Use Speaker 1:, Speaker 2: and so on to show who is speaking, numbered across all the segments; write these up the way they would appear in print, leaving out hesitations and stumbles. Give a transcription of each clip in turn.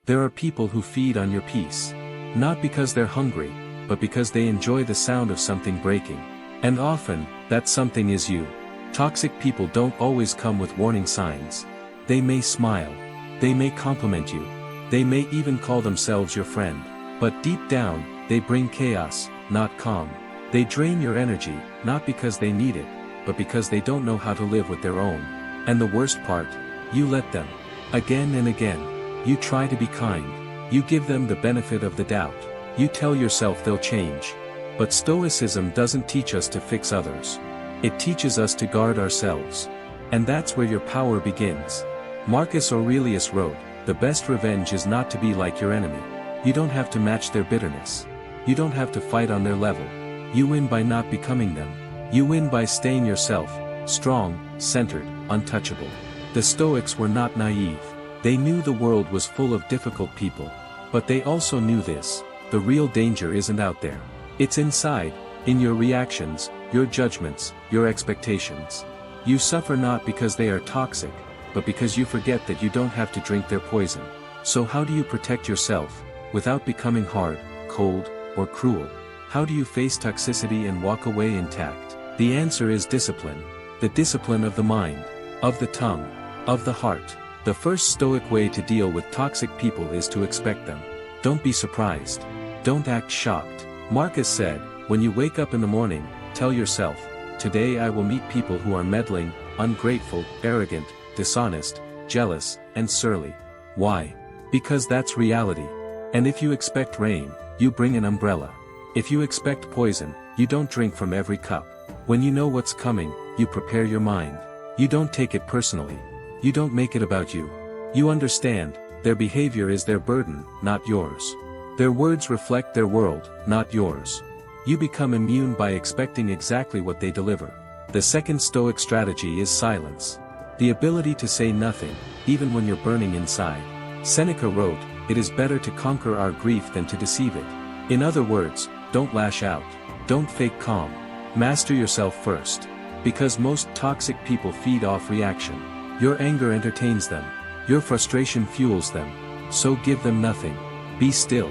Speaker 1: There are people who feed on your peace. Not because they're hungry, but because they enjoy the sound of something breaking. And often, that something is you. Toxic people don't always come with warning signs. They may smile. They may compliment you. They may even call themselves your friend. But deep down, they bring chaos, not calm. They drain your energy, not because they need it, but because they don't know how to live with their own. And the worst part, you let them. Again and again. You try to be kind. You give them the benefit of the doubt. You tell yourself they'll change. But Stoicism doesn't teach us to fix others. It teaches us to guard ourselves. And that's where your power begins. Marcus Aurelius wrote, "The best revenge is not to be like your enemy." You don't have to match their bitterness. You don't have to fight on their level. You win by not becoming them. You win by staying yourself, strong, centered, untouchable. The Stoics were not naive. They knew the world was full of difficult people. But they also knew this: the real danger isn't out there. It's inside, in your reactions, your judgments, your expectations. You suffer not because they are toxic, but because you forget that you don't have to drink their poison. So how do you protect yourself, without becoming hard, cold, or cruel? How do you face toxicity and walk away intact? The answer is discipline. The discipline of the mind, of the tongue, of the heart. The first Stoic way to deal with toxic people is to expect them. Don't be surprised. Don't act shocked. Marcus said, when you wake up in the morning, tell yourself, "Today I will meet people who are meddling, ungrateful, arrogant, dishonest, jealous, and surly." Why? Because that's reality. And if you expect rain, you bring an umbrella. If you expect poison, you don't drink from every cup. When you know what's coming, you prepare your mind. You don't take it personally. You don't make it about you. You understand, their behavior is their burden, not yours. Their words reflect their world, not yours. You become immune by expecting exactly what they deliver. The second Stoic strategy is silence. The ability to say nothing, even when you're burning inside. Seneca wrote, "It is better to conquer our grief than to deceive it." In other words, don't lash out. Don't fake calm. Master yourself first. Because most toxic people feed off reaction. Your anger entertains them. Your frustration fuels them. So give them nothing. Be still.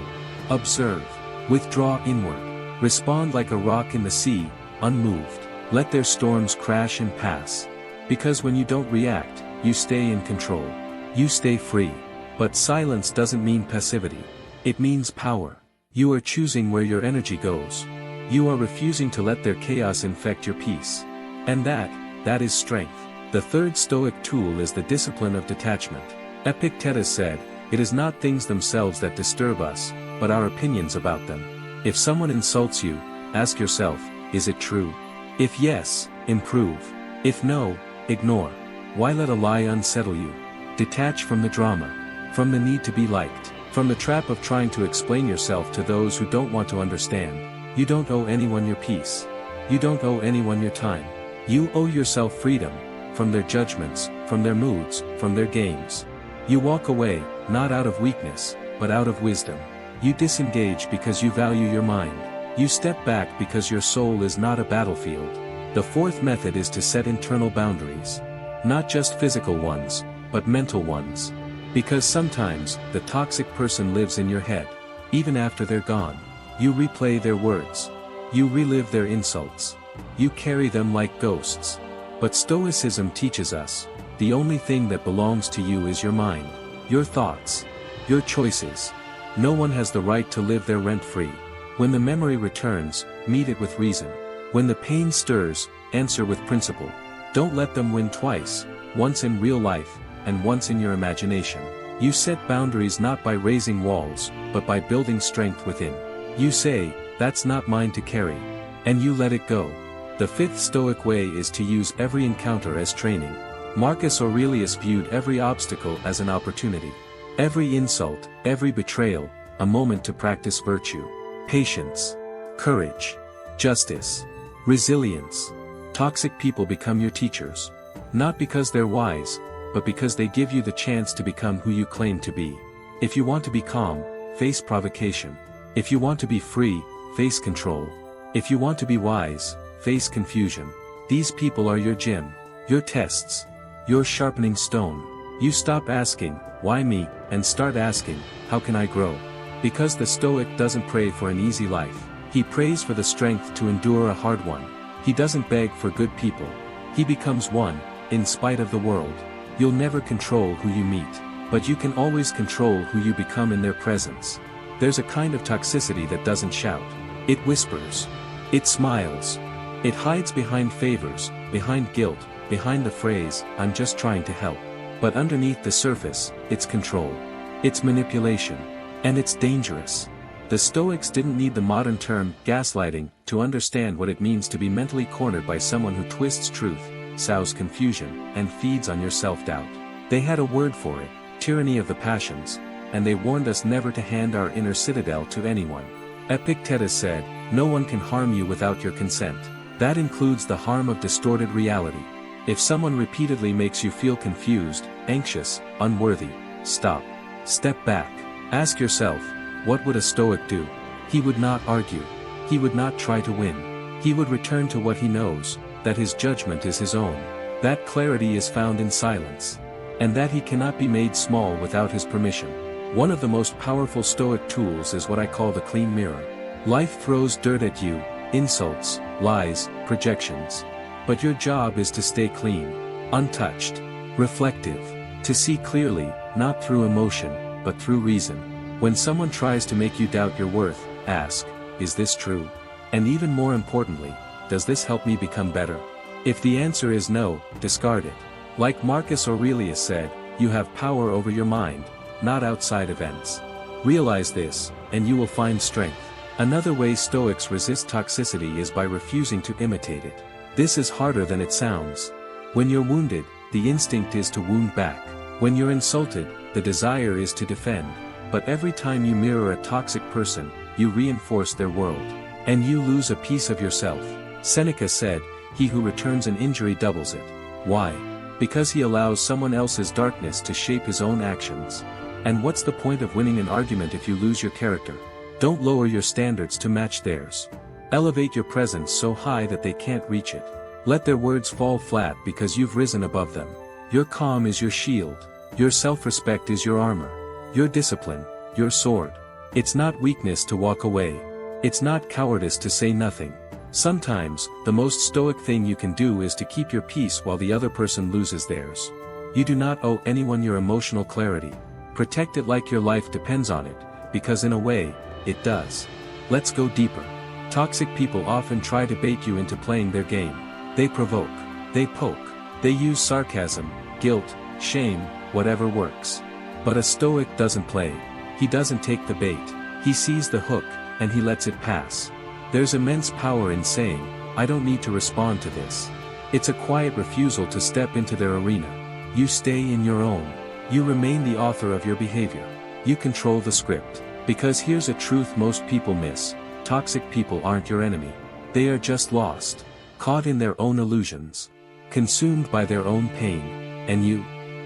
Speaker 1: Observe. Withdraw inward. Respond like a rock in the sea, unmoved. Let their storms crash and pass. Because when you don't react, you stay in control. You stay free. But silence doesn't mean passivity. It means power. You are choosing where your energy goes. You are refusing to let their chaos infect your peace. And that is strength. The third Stoic tool is the discipline of detachment. Epictetus said, "It is not things themselves that disturb us, but our opinions about them." If someone insults you, ask yourself, is it true? If yes, improve. If no, ignore. Why let a lie unsettle you? Detach from the drama. From the need to be liked. From the trap of trying to explain yourself to those who don't want to understand. You don't owe anyone your peace. You don't owe anyone your time. You owe yourself freedom. From their judgments, from their moods, from their games. You walk away, not out of weakness, but out of wisdom. You disengage because you value your mind. You step back because your soul is not a battlefield. The fourth method is to set internal boundaries. Not just physical ones, but mental ones. Because sometimes, the toxic person lives in your head. Even after they're gone. You replay their words. You relive their insults. You carry them like ghosts. But Stoicism teaches us, the only thing that belongs to you is your mind, your thoughts, your choices. No one has the right to live there rent-free. When the memory returns, meet it with reason. When the pain stirs, answer with principle. Don't let them win twice, once in real life, and once in your imagination. You set boundaries not by raising walls, but by building strength within. You say, "That's not mine to carry." And you let it go. The fifth Stoic way is to use every encounter as training. Marcus Aurelius viewed every obstacle as an opportunity. Every insult, every betrayal, a moment to practice virtue. Patience. Courage. Justice. Resilience. Toxic people become your teachers. Not because they're wise, but because they give you the chance to become who you claim to be. If you want to be calm, face provocation. If you want to be free, face control. If you want to be wise, face confusion. These people are your gym, your tests, your sharpening stone. You stop asking, why me, and start asking, how can I grow? Because the Stoic doesn't pray for an easy life. He prays for the strength to endure a hard one. He doesn't beg for good people. He becomes one, in spite of the world. You'll never control who you meet, but you can always control who you become in their presence. There's a kind of toxicity that doesn't shout. It whispers. It smiles. It hides behind favors, behind guilt, behind the phrase, I'm just trying to help. But underneath the surface, it's control. It's manipulation. And it's dangerous. The Stoics didn't need the modern term, gaslighting, to understand what it means to be mentally cornered by someone who twists truth, sows confusion, and feeds on your self-doubt. They had a word for it, tyranny of the passions, and they warned us never to hand our inner citadel to anyone. Epictetus said, no one can harm you without your consent. That includes the harm of distorted reality. If someone repeatedly makes you feel confused, anxious, unworthy, stop. Step back. Ask yourself, what would a Stoic do? He would not argue. He would not try to win. He would return to what he knows, that his judgment is his own. That clarity is found in silence. And that he cannot be made small without his permission. One of the most powerful Stoic tools is what I call the clean mirror. Life throws dirt at you, insults, lies, projections. But your job is to stay clean, untouched, reflective, to see clearly, not through emotion, but through reason. When someone tries to make you doubt your worth, ask, is this true? And even more importantly, does this help me become better? If the answer is no, discard it. Like Marcus Aurelius said, you have power over your mind, not outside events. Realize this, and you will find strength. Another way Stoics resist toxicity is by refusing to imitate it. This is harder than it sounds. When you're wounded, the instinct is to wound back. When you're insulted, the desire is to defend. But every time you mirror a toxic person, you reinforce their world. And you lose a piece of yourself. Seneca said, he who returns an injury doubles it. Why? Because he allows someone else's darkness to shape his own actions. And what's the point of winning an argument if you lose your character? Don't lower your standards to match theirs. Elevate your presence so high that they can't reach it. Let their words fall flat because you've risen above them. Your calm is your shield. Your self-respect is your armor. Your discipline, your sword. It's not weakness to walk away. It's not cowardice to say nothing. Sometimes, the most Stoic thing you can do is to keep your peace while the other person loses theirs. You do not owe anyone your emotional clarity. Protect it like your life depends on it, because in a way, it does. Let's go deeper. Toxic people often try to bait you into playing their game. They provoke. They poke. They use sarcasm, guilt, shame, whatever works. But a Stoic doesn't play. He doesn't take the bait. He sees the hook, and he lets it pass. There's immense power in saying, I don't need to respond to this. It's a quiet refusal to step into their arena. You stay in your own. You remain the author of your behavior. You control the script. Because here's a truth most people miss. Toxic people aren't your enemy. They are just lost. Caught in their own illusions. Consumed by their own pain. And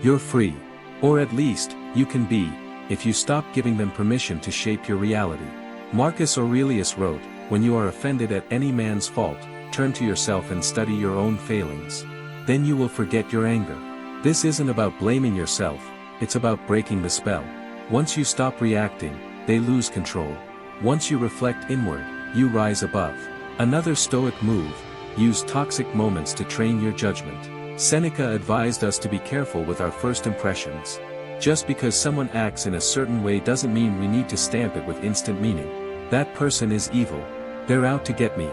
Speaker 1: you're free. Or at least, you can be, if you stop giving them permission to shape your reality. Marcus Aurelius wrote, when you are offended at any man's fault, turn to yourself and study your own failings. Then you will forget your anger. This isn't about blaming yourself, it's about breaking the spell. Once you stop reacting, they lose control. Once you reflect inward, you rise above. Another Stoic move, use toxic moments to train your judgment. Seneca advised us to be careful with our first impressions. Just because someone acts in a certain way doesn't mean we need to stamp it with instant meaning. That person is evil. They're out to get me.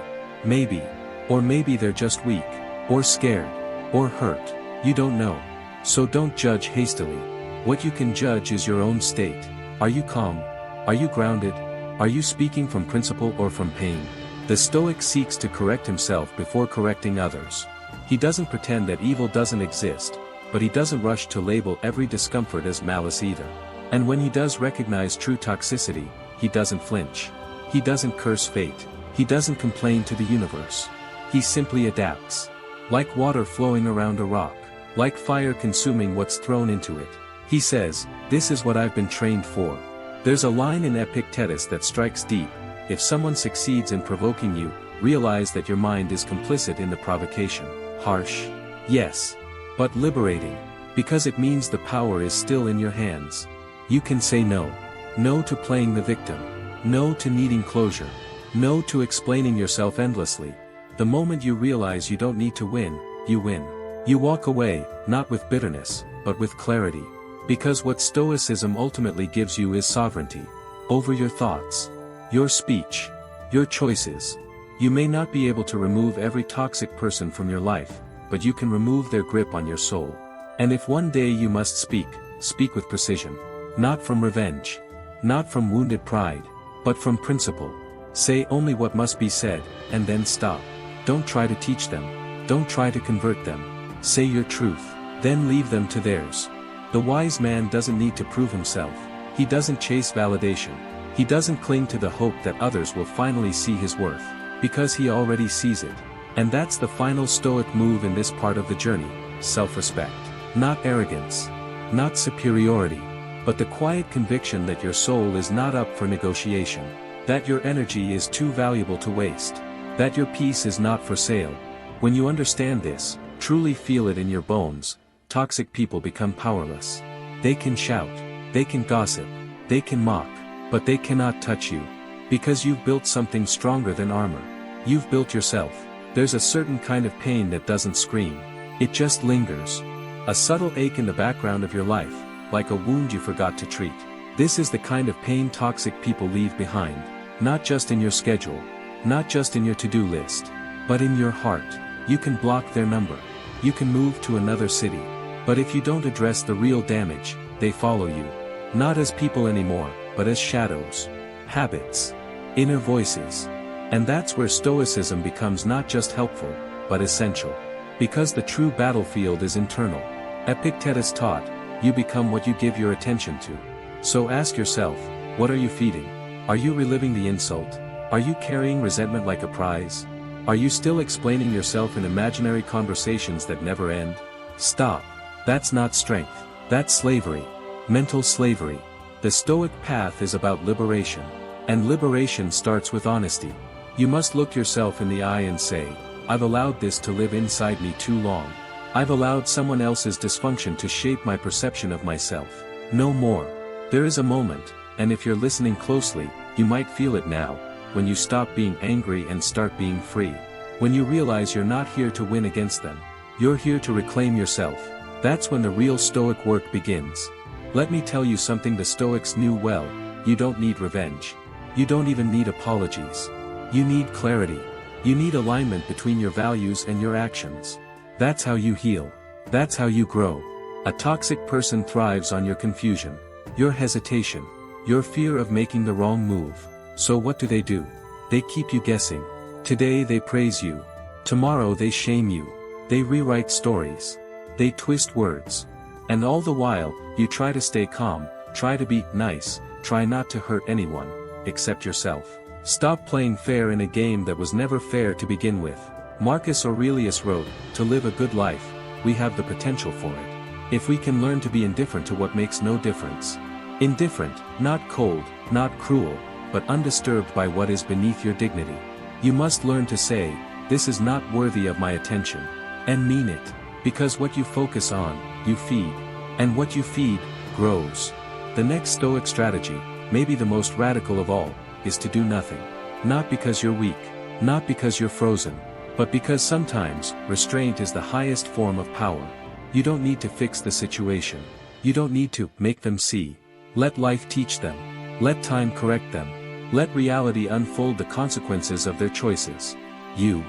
Speaker 1: Maybe. Or maybe they're just weak. Or scared. Or hurt. You don't know. So don't judge hastily. What you can judge is your own state. Are you calm? Are you grounded? Are you speaking from principle or from pain? The Stoic seeks to correct himself before correcting others. He doesn't pretend that evil doesn't exist, but he doesn't rush to label every discomfort as malice either. And when he does recognize true toxicity, he doesn't flinch. He doesn't curse fate. He doesn't complain to the universe. He simply adapts. Like water flowing around a rock. Like fire consuming what's thrown into it. He says, this is what I've been trained for. There's a line in Epictetus that strikes deep. If someone succeeds in provoking you, realize that your mind is complicit in the provocation. Harsh? Yes. But liberating. Because it means the power is still in your hands. You can say no. No to playing the victim. No to needing closure. No to explaining yourself endlessly. The moment you realize you don't need to win, you win. You walk away, not with bitterness, but with clarity. Because what Stoicism ultimately gives you is sovereignty. Over your thoughts. Your speech. Your choices. You may not be able to remove every toxic person from your life, but you can remove their grip on your soul. And if one day you must speak, speak with precision. Not from revenge. Not from wounded pride, but from principle. Say only what must be said, and then stop. Don't try to teach them. Don't try to convert them. Say your truth, then leave them to theirs. The wise man doesn't need to prove himself. He doesn't chase validation. He doesn't cling to the hope that others will finally see his worth, because he already sees it. And that's the final Stoic move in this part of the journey, self-respect. Not arrogance. Not superiority. But the quiet conviction that your soul is not up for negotiation. That your energy is too valuable to waste. That your peace is not for sale. When you understand this, truly feel it in your bones, toxic people become powerless. They can shout. They can gossip. They can mock. But they cannot touch you. Because you've built something stronger than armor. You've built yourself. There's a certain kind of pain that doesn't scream. It just lingers. A subtle ache in the background of your life, like a wound you forgot to treat. This is the kind of pain toxic people leave behind. Not just in your schedule. Not just in your to-do list. But in your heart. You can block their number. You can move to another city. But if you don't address the real damage, they follow you. Not as people anymore, but as shadows. Habits. Inner voices. And that's where Stoicism becomes not just helpful, but essential. Because the true battlefield is internal. Epictetus taught, you become what you give your attention to. So ask yourself, what are you feeding? Are you reliving the insult? Are you carrying resentment like a prize? Are you still explaining yourself in imaginary conversations that never end? Stop. That's not strength. That's slavery. Mental slavery. The Stoic path is about liberation. And liberation starts with honesty. You must look yourself in the eye and say, I've allowed this to live inside me too long. I've allowed someone else's dysfunction to shape my perception of myself. No more. There is a moment, and if you're listening closely, you might feel it now, when you stop being angry and start being free. When you realize you're not here to win against them. You're here to reclaim yourself. That's when the real Stoic work begins. Let me tell you something the Stoics knew well, you don't need revenge. You don't even need apologies. You need clarity. You need alignment between your values and your actions. That's how you heal. That's how you grow. A toxic person thrives on your confusion, your hesitation, your fear of making the wrong move. So what do? They keep you guessing. Today they praise you. Tomorrow they shame you. They rewrite stories. They twist words. And all the while, you try to stay calm, try to be nice, try not to hurt anyone, except yourself. Stop playing fair in a game that was never fair to begin with. Marcus Aurelius wrote, to live a good life, we have the potential for it. If we can learn to be indifferent to what makes no difference. Indifferent, not cold, not cruel, but undisturbed by what is beneath your dignity. You must learn to say, this is not worthy of my attention. And mean it. Because what you focus on, you feed. And what you feed, grows. The next Stoic strategy, maybe the most radical of all, is to do nothing. Not because you're weak. Not because you're frozen. But because sometimes, restraint is the highest form of power. You don't need to fix the situation. You don't need to make them see. Let life teach them. Let time correct them. Let reality unfold the consequences of their choices. You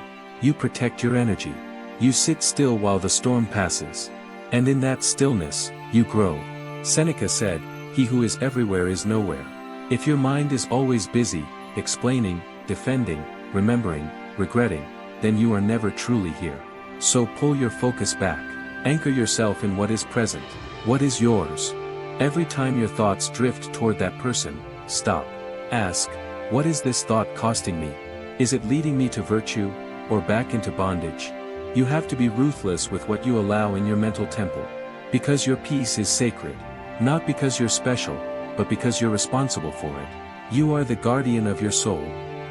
Speaker 1: protect your energy. You sit still while the storm passes. And in that stillness, you grow. Seneca said, he who is everywhere is nowhere. If your mind is always busy, explaining, defending, remembering, regretting, then you are never truly here. So pull your focus back. Anchor yourself in what is present, what is yours. Every time your thoughts drift toward that person, stop. Ask, what is this thought costing me? Is it leading me to virtue, or back into bondage? You have to be ruthless with what you allow in your mental temple. Because your peace is sacred. Not because you're special, but because you're responsible for it. You are the guardian of your soul.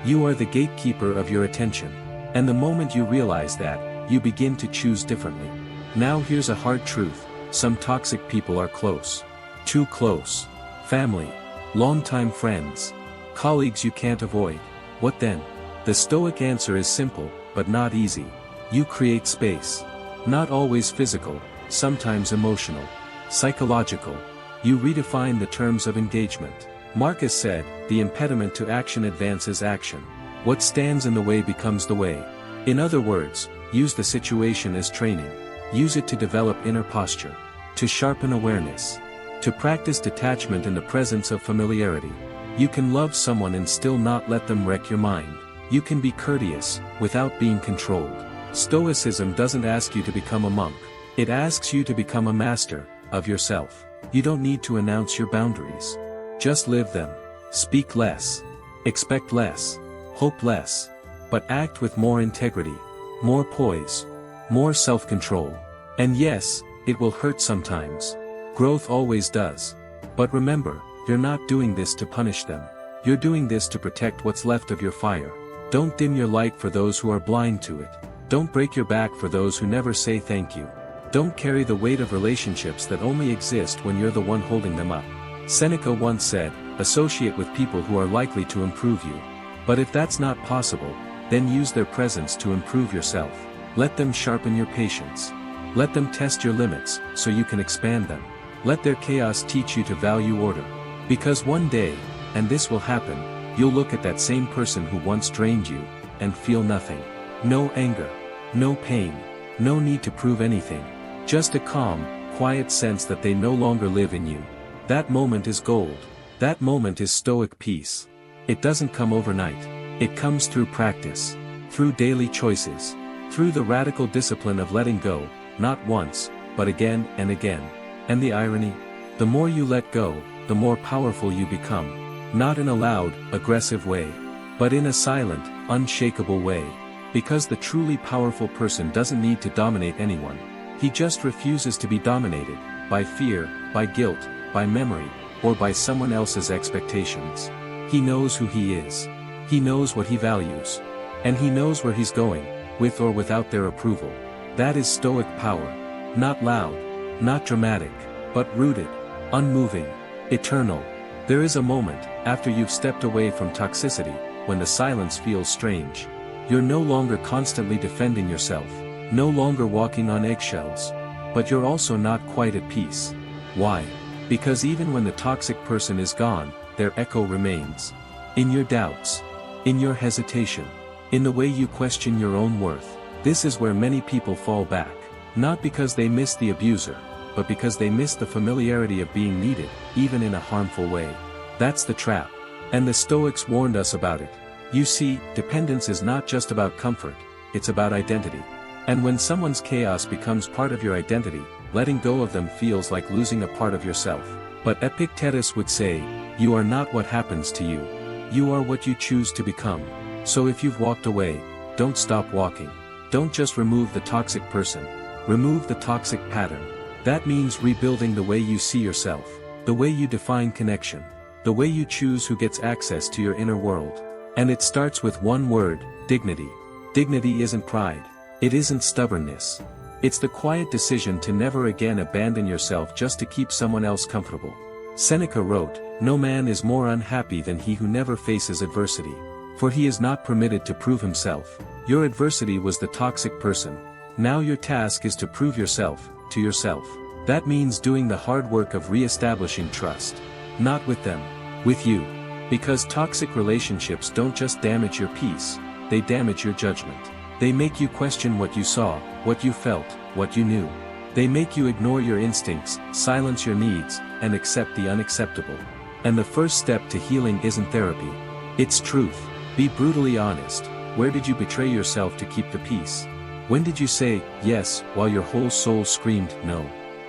Speaker 1: You are the gatekeeper of your attention. And the moment you realize that, you begin to choose differently. Now here's a hard truth, Some toxic people are close. Too close. Family. Longtime friends. Colleagues you can't avoid. What then? The Stoic answer is simple, but not easy. You create space. Not always physical, sometimes emotional. Psychological. You redefine the terms of engagement. Marcus said, the impediment to action advances action. What stands in the way becomes the way. In other words, use the situation as training. Use it to develop inner posture. To sharpen awareness. To practice detachment in the presence of familiarity. You can love someone and still not let them wreck your mind. You can be courteous, without being controlled. Stoicism doesn't ask you to become a monk. It asks you to become a master of yourself. You don't need to announce your boundaries. Just live them. Speak less. Expect less. Hope less. But act with more integrity. More poise. More self-control. And yes, it will hurt sometimes. Growth always does. But remember, you're not doing this to punish them. You're doing this to protect what's left of your fire. Don't dim your light for those who are blind to it. Don't break your back for those who never say thank you. Don't carry the weight of relationships that only exist when you're the one holding them up. Seneca once said, associate with people who are likely to improve you. But if that's not possible, then use their presence to improve yourself. Let them sharpen your patience. Let them test your limits, so you can expand them. Let their chaos teach you to value order. Because one day, and this will happen, you'll look at that same person who once drained you, and feel nothing. No anger. No pain. No need to prove anything. Just a calm, quiet sense that they no longer live in you. That moment is gold. That moment is Stoic peace. It doesn't come overnight. It comes through practice. Through daily choices. Through the radical discipline of letting go, not once, but again and again. And the irony? The more you let go, the more powerful you become. Not in a loud, aggressive way. But in a silent, unshakable way. Because the truly powerful person doesn't need to dominate anyone. He just refuses to be dominated, by fear, by guilt, by memory, or by someone else's expectations. He knows who he is. He knows what he values. And he knows where he's going, with or without their approval. That is Stoic power. Not loud, not dramatic, but rooted, unmoving, eternal. There is a moment, after you've stepped away from toxicity, when the silence feels strange. You're no longer constantly defending yourself, no longer walking on eggshells. But you're also not quite at peace. Why? Because even when the toxic person is gone, their echo remains. In your doubts. In your hesitation. In the way you question your own worth. This is where many people fall back. Not because they miss the abuser, but because they miss the familiarity of being needed, even in a harmful way. That's the trap. And the Stoics warned us about it. You see, dependence is not just about comfort, it's about identity. And when someone's chaos becomes part of your identity, letting go of them feels like losing a part of yourself. But Epictetus would say, you are not what happens to you. You are what you choose to become. So if you've walked away, don't stop walking. Don't just remove the toxic person. Remove the toxic pattern. That means rebuilding the way you see yourself, the way you define connection, the way you choose who gets access to your inner world. And it starts with one word, dignity. Dignity isn't pride. It isn't stubbornness. It's the quiet decision to never again abandon yourself just to keep someone else comfortable. Seneca wrote, no man is more unhappy than he who never faces adversity. For he is not permitted to prove himself. Your adversity was the toxic person. Now your task is to prove yourself, to yourself. That means doing the hard work of re-establishing trust. Not with them. With you. Because toxic relationships don't just damage your peace, they damage your judgment. They make you question what you saw, what you felt, what you knew. They make you ignore your instincts, silence your needs, and accept the unacceptable. And the first step to healing isn't therapy. It's truth. Be brutally honest. Where did you betray yourself to keep the peace? When did you say, yes, while your whole soul screamed, no?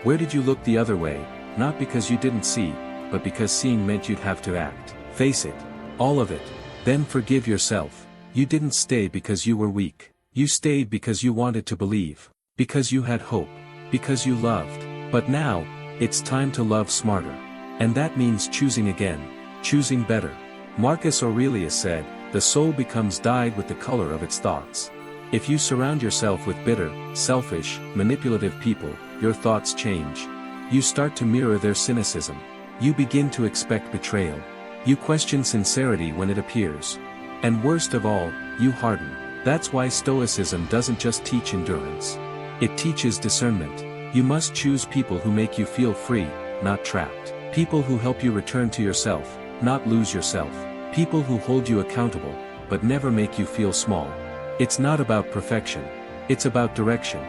Speaker 1: Where did you look the other way, not because you didn't see, but because seeing meant you'd have to act? Face it. All of it. Then forgive yourself. You didn't stay because you were weak. You stayed because you wanted to believe. Because you had hope. Because you loved. But now, it's time to love smarter. And that means choosing again. Choosing better. Marcus Aurelius said, the soul becomes dyed with the color of its thoughts. If you surround yourself with bitter, selfish, manipulative people, your thoughts change. You start to mirror their cynicism. You begin to expect betrayal. You question sincerity when it appears. And worst of all, you harden. That's why Stoicism doesn't just teach endurance. It teaches discernment. You must choose people who make you feel free, not trapped. People who help you return to yourself, not lose yourself. People who hold you accountable, but never make you feel small. It's not about perfection. It's about direction.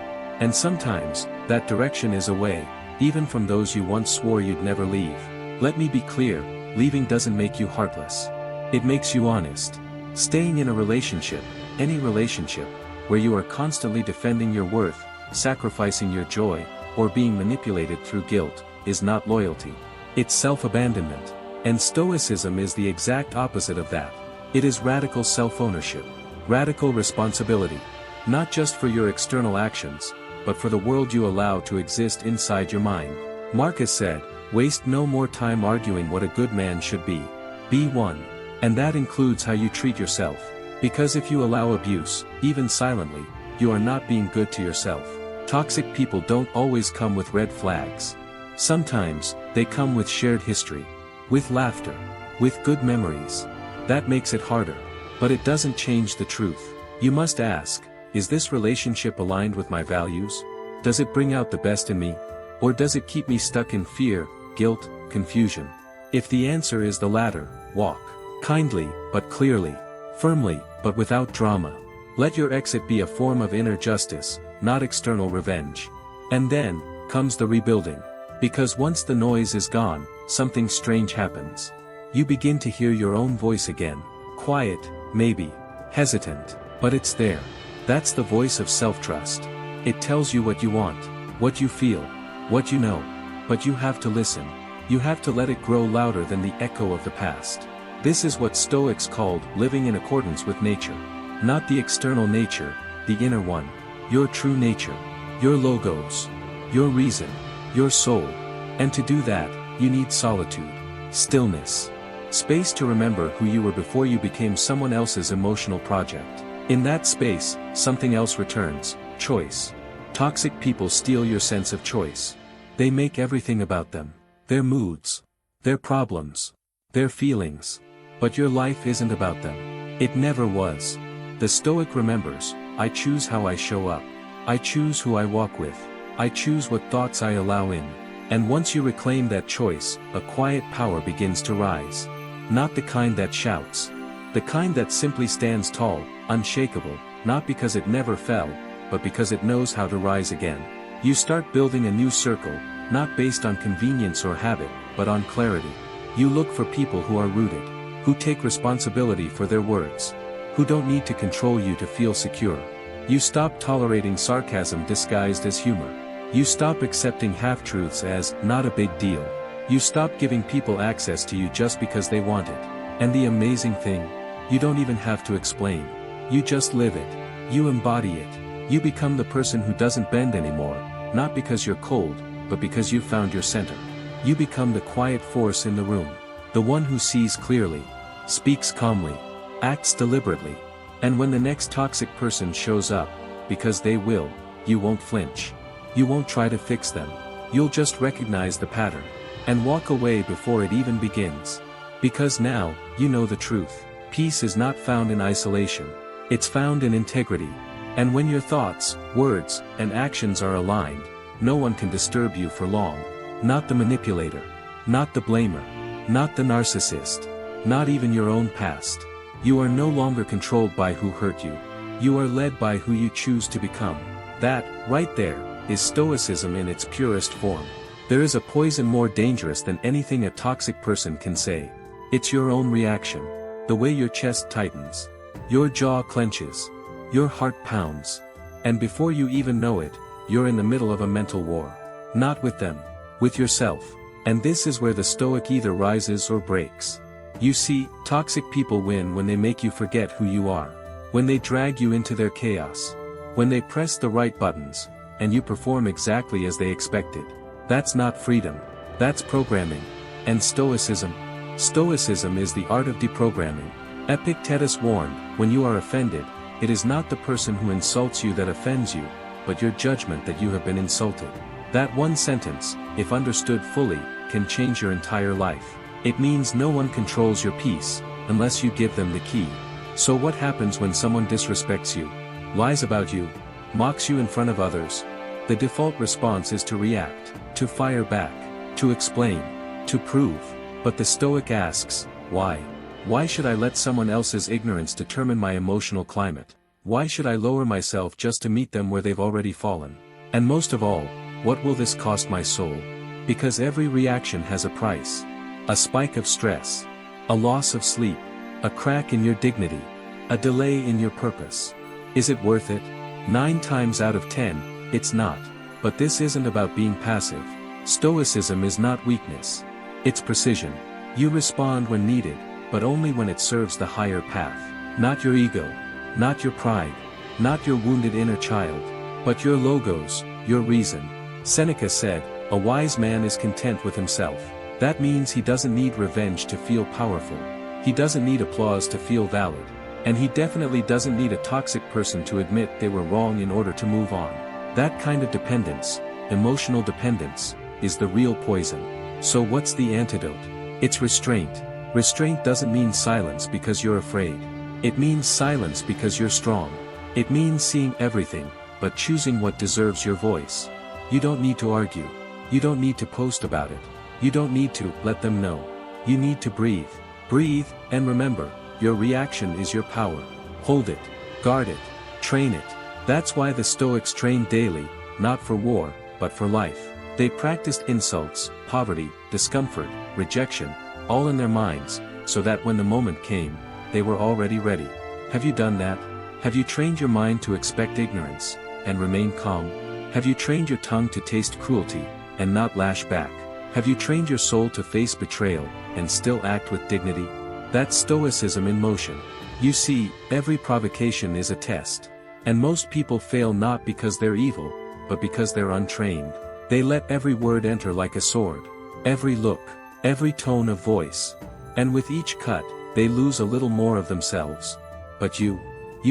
Speaker 1: And sometimes, that direction is away, even from those you once swore you'd never leave. Let me be clear, leaving doesn't make you heartless. It makes you honest. Staying in a relationship, any relationship, where you are constantly defending your worth, sacrificing your joy, or being manipulated through guilt, is not loyalty. It's self-abandonment. And Stoicism is the exact opposite of that. It is radical self-ownership. Radical responsibility. Not just for your external actions, but for the world you allow to exist inside your mind. Marcus said, "Waste no more time arguing what a good man should be. Be one." And that includes how you treat yourself. Because if you allow abuse, even silently, you are not being good to yourself. Toxic people don't always come with red flags. Sometimes, they come with shared history. With laughter. With good memories. That makes it harder. But it doesn't change the truth. You must ask, is this relationship aligned with my values? Does it bring out the best in me? Or does it keep me stuck in fear, guilt, confusion? If the answer is the latter, walk. Kindly, but clearly. Firmly, but without drama. Let your exit be a form of inner justice, not external revenge. And then, comes the rebuilding. Because once the noise is gone, something strange happens. You begin to hear your own voice again. Quiet, maybe. Hesitant. But it's there. That's the voice of self-trust. It tells you what you want, what you feel, what you know. But you have to listen. You have to let it grow louder than the echo of the past. This is what Stoics called living in accordance with nature. Not the external nature, the inner one. Your true nature. Your logos. Your reason. Your soul. And to do that, you need solitude. Stillness. Space to remember who you were before you became someone else's emotional project. In that space, something else returns, choice. Toxic people steal your sense of choice. They make everything about them. Their moods. Their problems. Their feelings. But your life isn't about them. It never was. The Stoic remembers, I choose how I show up. I choose who I walk with. I choose what thoughts I allow in. And once you reclaim that choice, a quiet power begins to rise. Not the kind that shouts. The kind that simply stands tall, unshakable, not because it never fell, but because it knows how to rise again. You start building a new circle, not based on convenience or habit, but on clarity. You look for people who are rooted, who take responsibility for their words, who don't need to control you to feel secure. You stop tolerating sarcasm disguised as humor. You stop accepting half-truths as not a big deal. You stop giving people access to you just because they want it. And the amazing thing, you don't even have to explain. You just live it. You embody it. You become the person who doesn't bend anymore, not because you're cold, but because you found your center. You become the quiet force in the room. The one who sees clearly, speaks calmly, acts deliberately. And when the next toxic person shows up, because they will, you won't flinch. You won't try to fix them. You'll just recognize the pattern. And walk away before it even begins. Because now, you know the truth. Peace is not found in isolation. It's found in integrity. And when your thoughts, words, and actions are aligned, no one can disturb you for long. Not the manipulator. Not the blamer. Not the narcissist. Not even your own past. You are no longer controlled by who hurt you. You are led by who you choose to become. That, right there, is Stoicism in its purest form. There is a poison more dangerous than anything a toxic person can say. It's your own reaction. The way your chest tightens. Your jaw clenches. Your heart pounds. And before you even know it, you're in the middle of a mental war. Not with them. With yourself. And this is where the Stoic either rises or breaks. You see, toxic people win when they make you forget who you are. When they drag you into their chaos. When they press the right buttons, and you perform exactly as they expected. That's not freedom. That's programming. And Stoicism? Stoicism is the art of deprogramming. Epictetus warned, when you are offended, it is not the person who insults you that offends you, but your judgment that you have been insulted. That one sentence, if understood fully, can change your entire life. It means no one controls your peace, unless you give them the key. So what happens when someone disrespects you, lies about you, mocks you in front of others? The default response is to react, to fire back, to explain, to prove. But the Stoic asks, why? Why should I let someone else's ignorance determine my emotional climate? Why should I lower myself just to meet them where they've already fallen? And most of all, what will this cost my soul? Because every reaction has a price. A spike of stress. A loss of sleep. A crack in your dignity. A delay in your purpose. Is it worth it? 9 times out of 10, it's not. But this isn't about being passive. Stoicism is not weakness. It's precision. You respond when needed, but only when it serves the higher path. Not your ego. Not your pride. Not your wounded inner child. But your logos, your reason. Seneca said, "A wise man is content with himself." That means he doesn't need revenge to feel powerful. He doesn't need applause to feel valid. And he definitely doesn't need a toxic person to admit they were wrong in order to move on. That kind of dependence, emotional dependence, is the real poison. So what's the antidote? It's restraint. Restraint doesn't mean silence because you're afraid. It means silence because you're strong. It means seeing everything, but choosing what deserves your voice. You don't need to argue. You don't need to post about it. You don't need to let them know. You need to breathe. Breathe, and remember, your reaction is your power. Hold it. Guard it. Train it. That's why the Stoics trained daily, not for war, but for life. They practiced insults, poverty, discomfort, rejection, all in their minds, so that when the moment came, they were already ready. Have you done that? Have you trained your mind to expect ignorance, and remain calm? Have you trained your tongue to taste cruelty, and not lash back? Have you trained your soul to face betrayal, and still act with dignity? That's Stoicism in motion. You see, every provocation is a test. And most people fail not because they're evil, but because they're untrained. They let every word enter like a sword. Every look, every tone of voice. And with each cut, they lose a little more of themselves. But you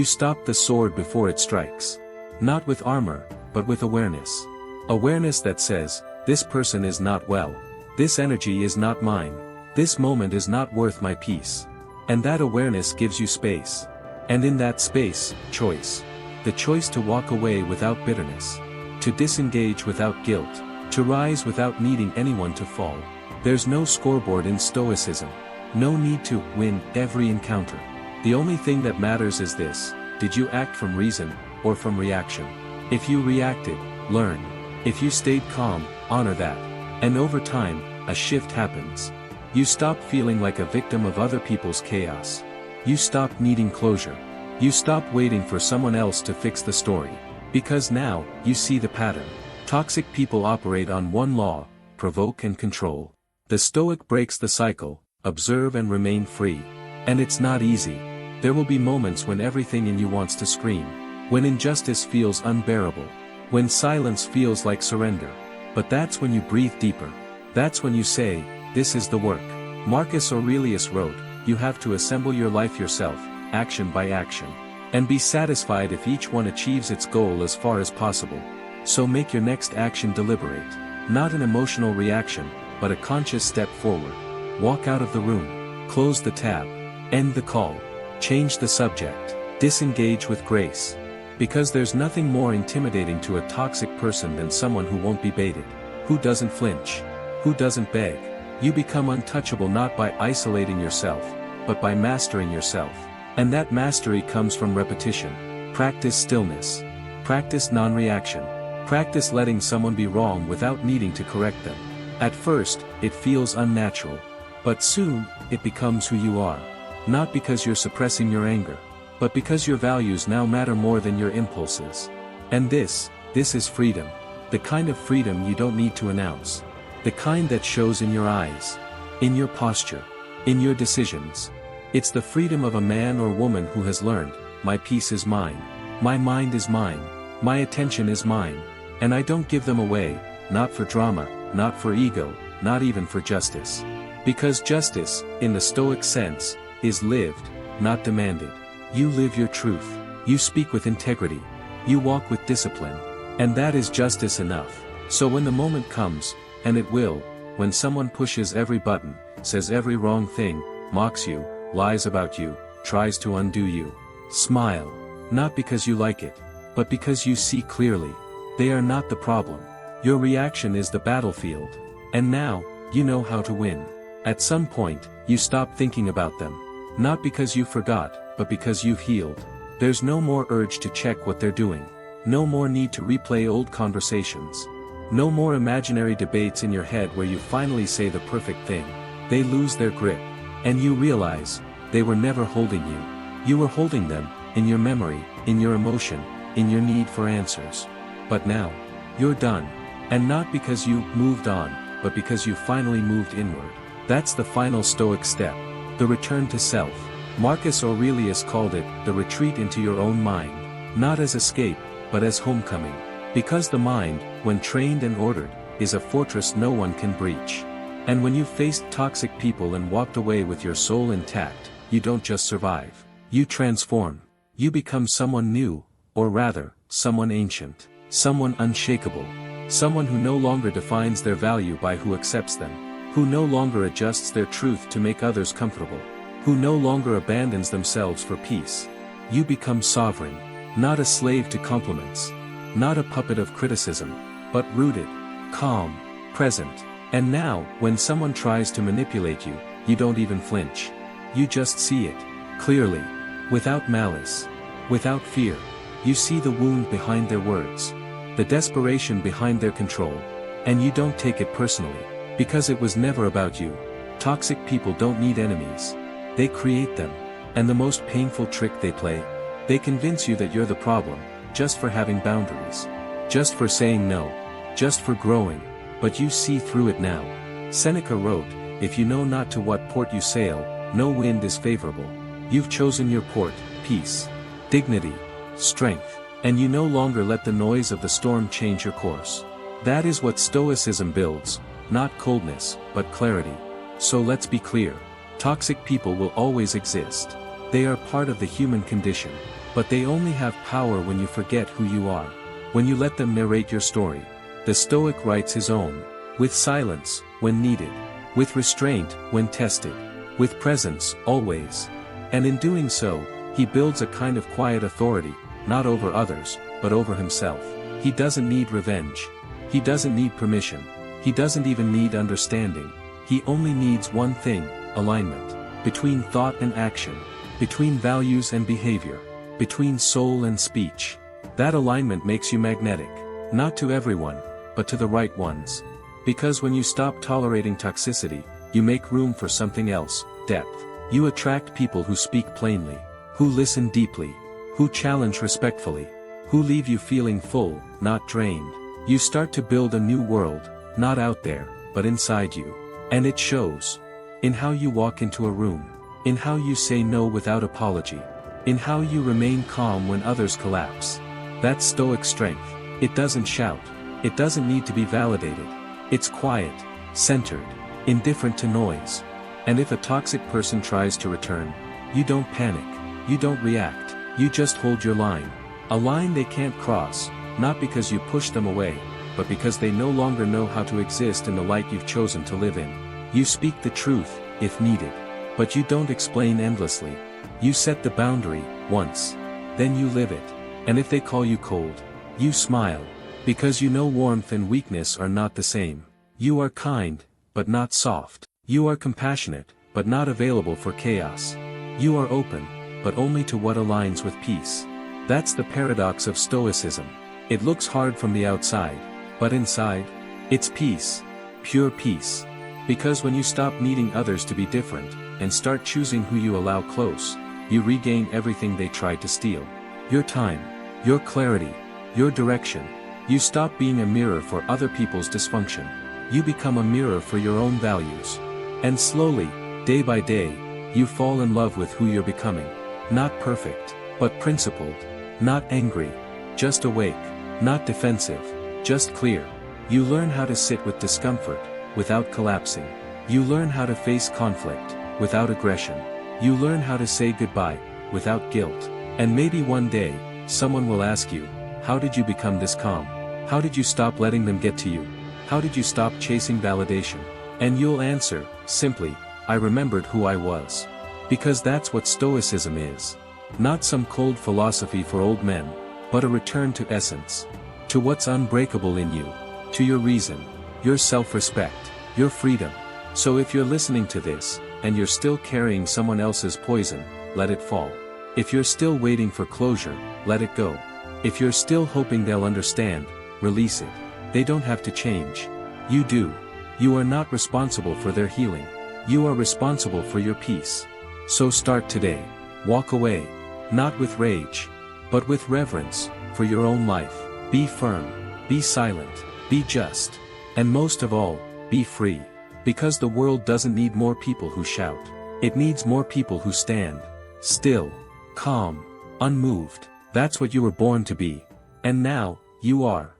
Speaker 1: stop the sword before it strikes. Not with armor, but with awareness. Awareness that says, this person is not well. This energy is not mine. This moment is not worth my peace. And that awareness gives you space. And in that space, choice. The choice to walk away without bitterness. To disengage without guilt. To rise without needing anyone to fall. There's no scoreboard in Stoicism. No need to win every encounter. The only thing that matters is this: did you act from reason, or from reaction? If you reacted, learn. If you stayed calm, honor that. And over time, a shift happens. You stop feeling like a victim of other people's chaos. You stop needing closure. You stop waiting for someone else to fix the story. Because now, you see the pattern. Toxic people operate on one law: provoke and control. The Stoic breaks the cycle: observe and remain free. And it's not easy. There will be moments when everything in you wants to scream. When injustice feels unbearable. When silence feels like surrender. But that's when you breathe deeper. That's when you say, this is the work. Marcus Aurelius wrote, you have to assemble your life yourself, action by action. And be satisfied if each one achieves its goal as far as possible. So make your next action deliberate. Not an emotional reaction, but a conscious step forward. Walk out of the room. Close the tab. End the call. Change the subject. Disengage with grace. Because there's nothing more intimidating to a toxic person than someone who won't be baited. Who doesn't flinch. Who doesn't beg. You become untouchable not by isolating yourself, but by mastering yourself. And that mastery comes from repetition. Practice stillness. Practice non-reaction. Practice letting someone be wrong without needing to correct them. At first, it feels unnatural. But soon, it becomes who you are. Not because you're suppressing your anger, but because your values now matter more than your impulses. And this is freedom. The kind of freedom you don't need to announce. The kind that shows in your eyes. In your posture. In your decisions. It's the freedom of a man or woman who has learned, my peace is mine. My mind is mine. My attention is mine. And I don't give them away, not for drama, not for ego, not even for justice. Because justice, in the Stoic sense, is lived, not demanded. You live your truth. You speak with integrity. You walk with discipline. And that is justice enough. So when the moment comes, and it will, when someone pushes every button, says every wrong thing, mocks you, lies about you, tries to undo you, smile. Not because you like it, but because you see clearly. They are not the problem. Your reaction is the battlefield. And now, you know how to win. At some point, you stop thinking about them. Not because you forgot, but because you've healed. There's no more urge to check what they're doing. No more need to replay old conversations. No more imaginary debates in your head where you finally say the perfect thing. They lose their grip. And you realize, they were never holding you. You were holding them, in your memory, in your emotion, in your need for answers. But now, you're done. And not because you moved on, but because you finally moved inward. That's the final Stoic step. The return to self. Marcus Aurelius called it, the retreat into your own mind. Not as escape, but as homecoming. Because the mind, when trained and ordered, is a fortress no one can breach. And when you've faced toxic people and walked away with your soul intact, you don't just survive. You transform. You become someone new, or rather, someone ancient. Someone unshakable. Someone who no longer defines their value by who accepts them. Who no longer adjusts their truth to make others comfortable. Who no longer abandons themselves for peace. You become sovereign. Not a slave to compliments. Not a puppet of criticism. But rooted. Calm. Present. And now, when someone tries to manipulate you, you don't even flinch. You just see it. Clearly. Without malice. Without fear. You see the wound behind their words. The desperation behind their control. And you don't take it personally. Because it was never about you. Toxic people don't need enemies. They create them. And the most painful trick they play. They convince you that you're the problem, just for having boundaries. Just for saying no. Just for growing. But you see through it now. Seneca wrote, if you know not to what port you sail, no wind is favorable. You've chosen your port, peace, dignity, strength, and you no longer let the noise of the storm change your course. That is what Stoicism builds, not coldness, but clarity. So let's be clear. Toxic people will always exist. They are part of the human condition. But they only have power when you forget who you are. When you let them narrate your story. The Stoic writes his own. With silence, when needed. With restraint, when tested. With presence, always. And in doing so, he builds a kind of quiet authority, not over others, but over himself. He doesn't need revenge. He doesn't need permission. He doesn't even need understanding. He only needs one thing, alignment. Between thought and action. Between values and behavior. Between soul and speech. That alignment makes you magnetic. Not to everyone, but to the right ones. Because when you stop tolerating toxicity, you make room for something else, depth. You attract people who speak plainly. Who listen deeply. Who challenge respectfully. Who leave you feeling full, not drained. You start to build a new world, not out there, but inside you. And it shows. In how you walk into a room. In how you say no without apology. In how you remain calm when others collapse. That's Stoic strength. It doesn't shout. It doesn't need to be validated. It's quiet, centered, indifferent to noise. And if a toxic person tries to return, you don't panic. You don't react. You just hold your line. A line they can't cross, not because you push them away, but because they no longer know how to exist in the light you've chosen to live in. You speak the truth, if needed. But you don't explain endlessly. You set the boundary, once. Then you live it. And if they call you cold, you smile. Because you know warmth and weakness are not the same. You are kind, but not soft. You are compassionate, but not available for chaos. You are open, but only to what aligns with peace. That's the paradox of Stoicism. It looks hard from the outside, but inside, it's peace. Pure peace. Because when you stop needing others to be different, and start choosing who you allow close, you regain everything they tried to steal. Your time, your clarity, your direction. You stop being a mirror for other people's dysfunction. You become a mirror for your own values. And slowly, day by day, you fall in love with who you're becoming. Not perfect, but principled. Not angry, just awake. Not defensive, just clear. You learn how to sit with discomfort, without collapsing. You learn how to face conflict, without aggression. You learn how to say goodbye, without guilt. And maybe one day, someone will ask you, how did you become this calm? How did you stop letting them get to you? How did you stop chasing validation? And you'll answer, simply, I remembered who I was. Because that's what Stoicism is. Not some cold philosophy for old men, but a return to essence. To what's unbreakable in you. To your reason, your self-respect, your freedom. So if you're listening to this, and you're still carrying someone else's poison, let it fall. If you're still waiting for closure, let it go. If you're still hoping they'll understand, release it. They don't have to change. You do. You are not responsible for their healing. You are responsible for your peace. So start today. Walk away. Not with rage, but with reverence, for your own life. Be firm. Be silent. Be just. And most of all, be free. Because the world doesn't need more people who shout. It needs more people who stand. Still. Calm. Unmoved. That's what you were born to be. And now, you are.